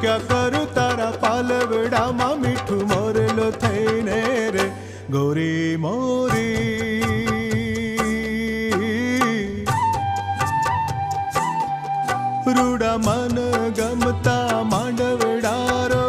ક્યાં કરું તારા પાલવડામાં મીઠું મોરલો થઈને રે ગોરી મોરી. રૂડા મન ગમતા માંડવડા રો